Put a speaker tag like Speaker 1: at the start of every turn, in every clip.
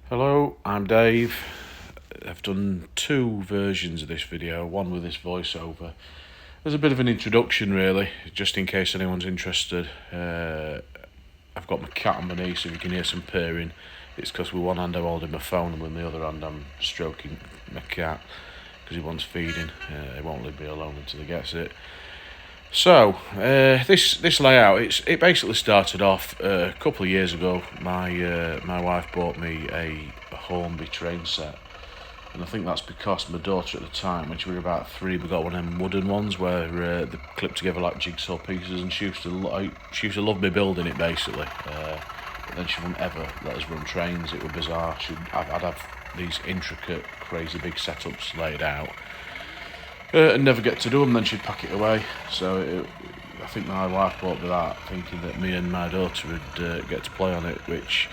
Speaker 1: Hello, I'm Dave. I've done two versions of this video, one with this voiceover. There's a bit of an introduction really, just in case anyone's interested. I've got my cat on my knee, so if you can hear some purring, it's because with one hand I'm holding my phone and with the other hand I'm stroking my cat because he wants feeding. He won't leave me alone until he gets it. So, this layout, it basically started off a couple of years ago. My wife bought me a Hornby train set, and I think that's because my daughter at the time, when she was about 3, we got one of them wooden ones where they clip together like jigsaw pieces, and she used to love me building it basically. But then she wouldn't ever let us run trains. It was bizarre. I'd have these intricate, crazy big setups laid out. And never get to do them, then she'd pack it away. So I think my wife bought me that, thinking that me and my daughter would get to play on it, which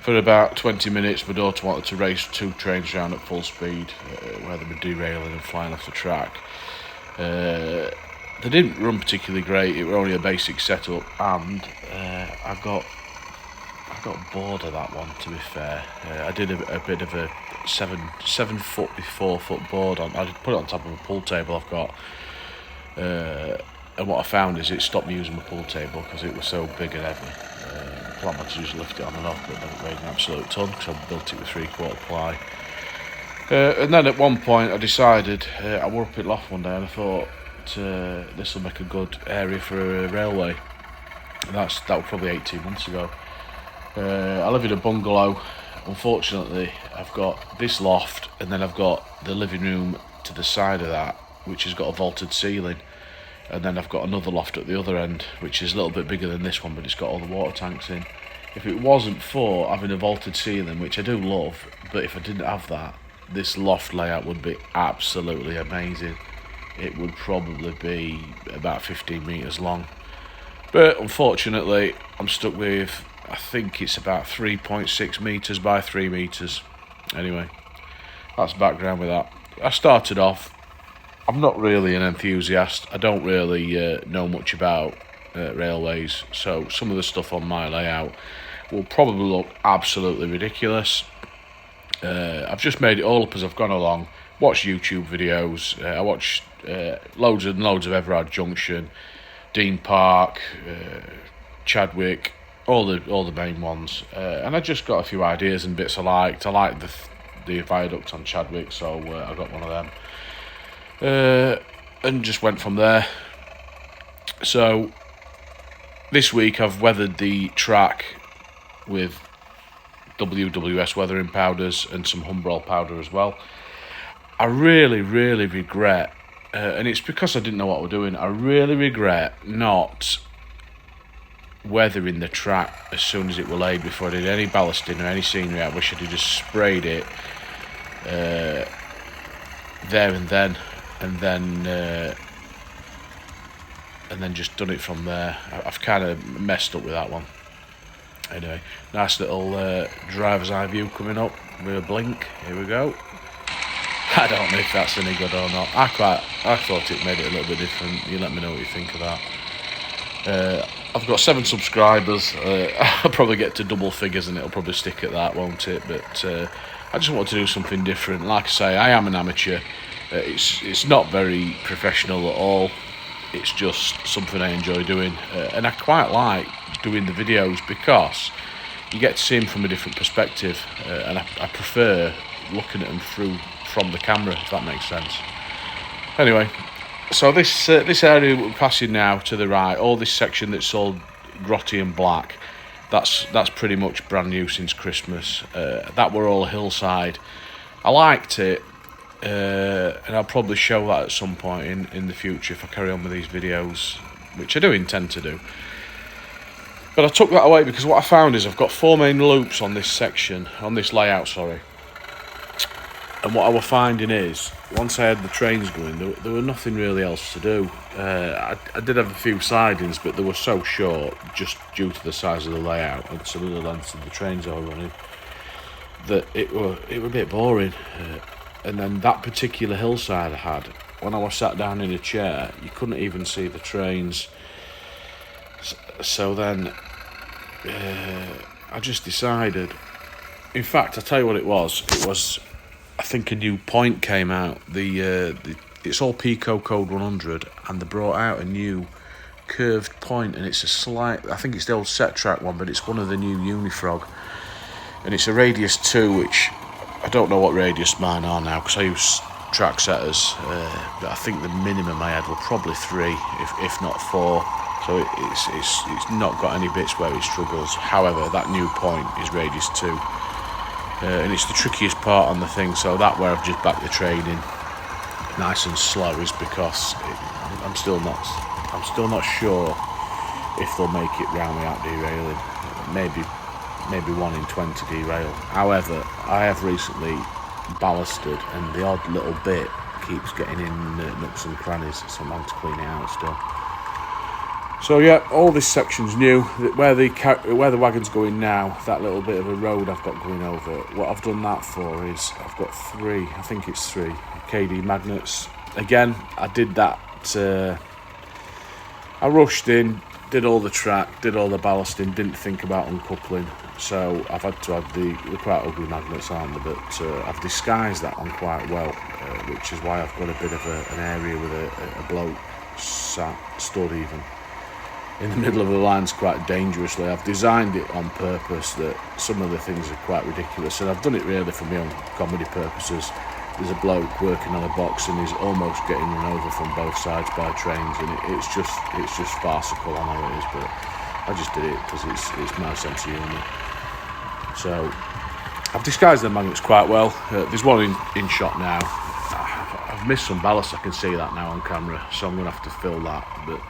Speaker 1: for about 20 minutes my daughter wanted to race 2 trains around at full speed, where they were derailing and flying off the track. They didn't run particularly great, it were only a basic setup, and I got bored of that one, to be fair. I did a bit of a 7 foot by 4 foot board on. I put it on top of a pool table I've got, and what I found is it stopped me using my pool table because it was so big and heavy. The plan was to just lift it on and off, but then it weighed an absolute ton because I built it with 3/4 ply. And then at one point I decided, I were up at Loft one day and I thought this will make a good area for a railway. That was probably 18 months ago. I live in a bungalow. Unfortunately, I've got this loft, and then I've got the living room to the side of that, which has got a vaulted ceiling, and then I've got another loft at the other end, which is a little bit bigger than this one, but it's got all the water tanks in. If it wasn't for having a vaulted ceiling, which I do love, but if I didn't have that, this loft layout would be absolutely amazing. It would probably be about 15 metres long. But unfortunately, I'm stuck with, I think it's about 3.6 metres by 3 metres. Anyway, that's background with that. I started off, I'm not really an enthusiast. I don't really know much about railways, so some of the stuff on my layout will probably look absolutely ridiculous. I've just made it all up as I've gone along. Watched YouTube videos. I watched loads and loads of Everard Junction, Dean Park, Chadwick, all the main ones, and I just got a few ideas and bits I liked. I liked the viaduct on Chadwick, so I got one of them, and just went from there. So this week I've weathered the track with EWS weathering powders and some Humbrol powder as well. I really regret, and it's because I didn't know what I was doing, I really regret not weathering the track as soon as it were laid before I did any ballasting or any scenery. I wish I'd have just sprayed it there and then just done it from there. I've kind of messed up with that one. Anyway, nice little driver's eye view coming up with a blink. Here we go. I don't know if that's any good or not. I thought it made it a little bit different. You let me know what you think of that. I've got 7 subscribers. I'll probably get to double figures and it'll probably stick at that, won't it? But I just want to do something different. Like I say, I am an amateur. It's not very professional at all. It's just something I enjoy doing, and I quite like doing the videos because you get to see them from a different perspective, and I prefer looking at them from the camera, if that makes sense. Anyway, so this area we're passing now to the right, all this section that's all grotty and black, that's pretty much brand new since Christmas. That were all hillside. I liked it, and I'll probably show that at some point in the future if I carry on with these videos, which I do intend to do. But I took that away because what I found is I've got 4 main loops on this section, on this layout, sorry. And what I was finding is, once I had the trains going, there were nothing really else to do. I did have a few sidings, but they were so short, just due to the size of the layout and some of the lengths of the trains I was running, that it were a bit boring. And then that particular hillside I had, when I was sat down in a chair, you couldn't even see the trains. So then I just decided In fact, I'll tell you what it was. It was, I think, a new point came out. It's all Pico Code 100, and they brought out a new curved point, and it's a slight, I think it's the old set track one, but it's one of the new Unifrog, and it's a radius 2, which I don't know what radius mine are now, because I use track setters, but I think the minimum I had were probably 3, if not 4. So it's not got any bits where it struggles. However, that new point is radius 2, and it's the trickiest part on the thing. So that where I've just backed the training nice and slow is because I'm still not sure if they'll make it round without derailing. Maybe 1 in 20 derail. However, I have recently ballasted, and the odd little bit keeps getting in nooks and crannies, so I'm having to clean it out still. So yeah, all this section's new. Where the wagon's going now, that little bit of a road I've got going over, what I've done that for is I've got 3, I think it's 3 KD magnets. Again, I did that, I rushed in, did all the track, did all the ballasting, didn't think about uncoupling, so I've had to have they're quite ugly magnets, aren't they, but I've disguised that one quite well, which is why I've got a bit of an area with a bloke stood even in the middle of the lines quite dangerously. I've designed it on purpose that some of the things are quite ridiculous, and I've done it really for my own comedy purposes. There's a bloke working on a box and he's almost getting run over from both sides by trains, and it's just farcical. I know it is, but I just did it because it's my sense of humour. So I've disguised the magnets quite well. There's one in shot now. I've missed some ballast, I can see that now on camera, so I'm going to have to fill that, but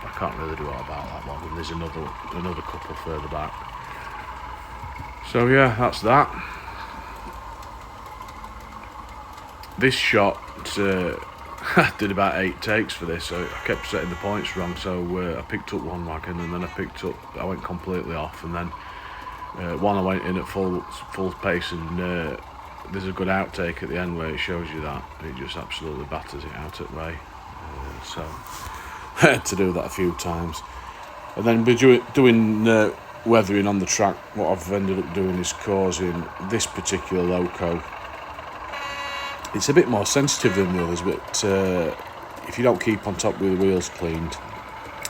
Speaker 1: I can't really do all about that one, and there's another couple further back. So yeah, that's that. This shot, I did about 8 takes for this, so I kept setting the points wrong, so I picked up one wagon, and then I went completely off, and then one I went in at full pace, and there's a good outtake at the end where it shows you that. It just absolutely batters it out at Ray, so I had to do that a few times. And then doing weathering on the track, what I've ended up doing is causing this particular loco. It's a bit more sensitive than the others, but if you don't keep on top with the wheels cleaned,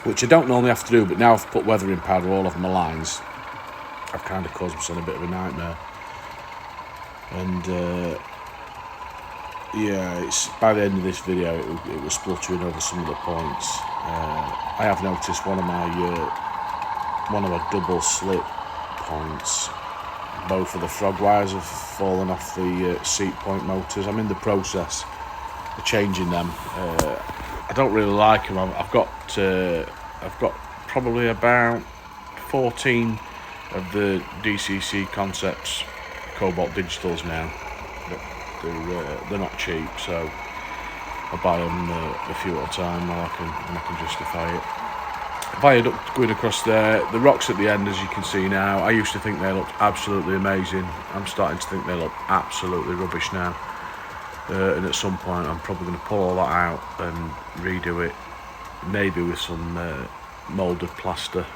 Speaker 1: which I don't normally have to do, but now I've put weathering powder all over my lines, I've kind of caused myself a bit of a nightmare. And yeah, it's by the end of this video it was spluttering over some of the points. I have noticed one of my double slip points, both of the frog wires have fallen off the seat point motors. I'm in the process of changing them. I don't really like them. I've got probably about 14 of the DCC Concepts Cobalt Digitals now. They're not cheap, so I buy them a few at a time when I can justify it. Viaduct going across there, the rocks at the end, as you can see now, I used to think they looked absolutely amazing. I'm starting to think they look absolutely rubbish now, and at some point I'm probably going to pull all that out and redo it, maybe with some moulded plaster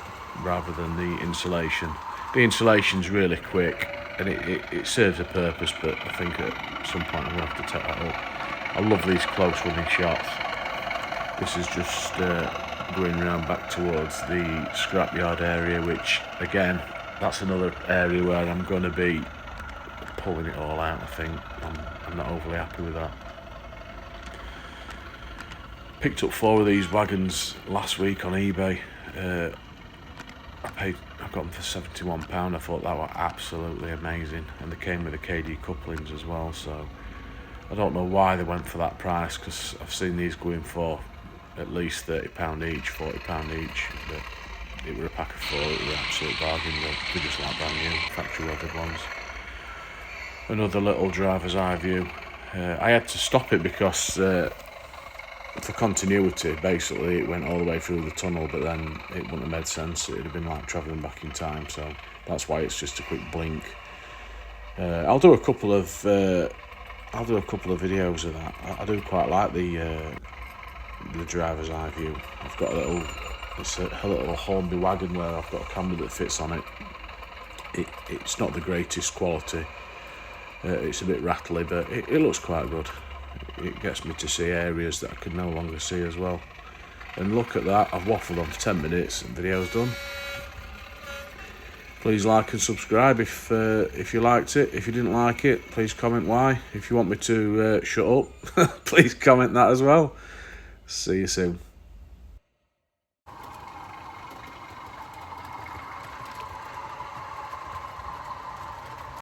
Speaker 1: rather than the insulation. The insulation's really quick and it serves a purpose, but I think at some point I'm going to have to take that up. I love these close running shots. This is just going around back towards the scrapyard area, which again, that's another area where I'm going to be pulling it all out. I think I'm not overly happy with that. Picked up 4 of these wagons last week on eBay. I got them for £71. I thought that were absolutely amazing, and they came with the KD couplings as well, so I don't know why they went for that price, because I've seen these going for at least £30 each, £40 each, but it were a pack of 4, it was an absolute bargain. They're just like brand new, factory weathered ones. Another little driver's eye view. I had to stop it because for continuity, basically it went all the way through the tunnel, but then it wouldn't have made sense. It would have been like travelling back in time, so that's why it's just a quick blink. I'll do a couple of videos of that. I do quite like the driver's eye view. I've got a little Hornby wagon where I've got a camera that fits on it, it's not the greatest quality. It's a bit rattly, but it looks quite good. It gets me to see areas that I could no longer see as well. And look at that, I've waffled on for 10 minutes and video's done. Please like and subscribe if you liked it. If you didn't like it, please comment why. If you want me to shut up, please comment that as well. See you soon.